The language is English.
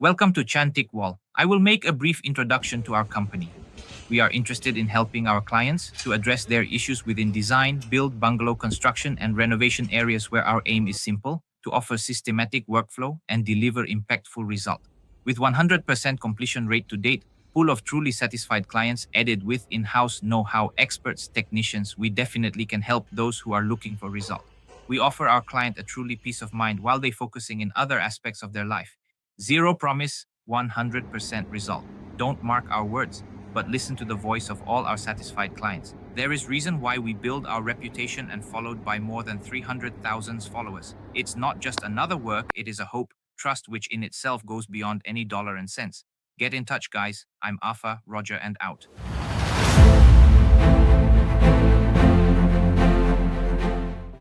Welcome to Chantik Wall. I will make a brief introduction to our company. We are interested in helping our clients to address their issues within design, build, bungalow construction, and renovation areas where our aim is simple to offer systematic workflow and deliver impactful result. With 100% completion rate to date, pool of truly satisfied clients added with in-house know-how experts, technicians, we definitely can help those who are looking for result. We offer our client a truly peace of mind while they focusing in other aspects of their life. Zero promise, 100% result. Don't mark our words, but listen to the voice of all our satisfied clients. There is reason why we build our reputation and followed by more than 300,000 followers. It's not just another work, it is a hope, trust which in itself goes beyond any dollar and cents. Get in touch, guys. I'm Afa, Roger, and out.